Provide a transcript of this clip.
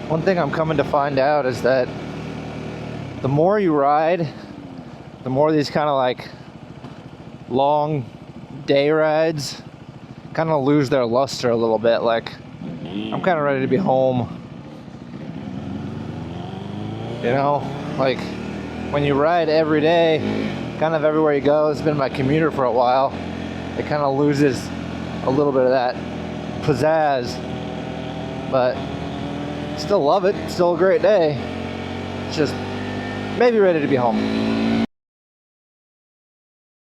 One thing I'm coming to find out is that the more you ride, the more these kind of like long day rides kind of lose their luster a little bit. Like, I'm kind of ready to be home. You know, like when you ride every day, kind of everywhere you go. It's been my commuter for a while. It kind of loses a little bit of that pizzazz, but still love it. Still a great day. It's just maybe ready to be home.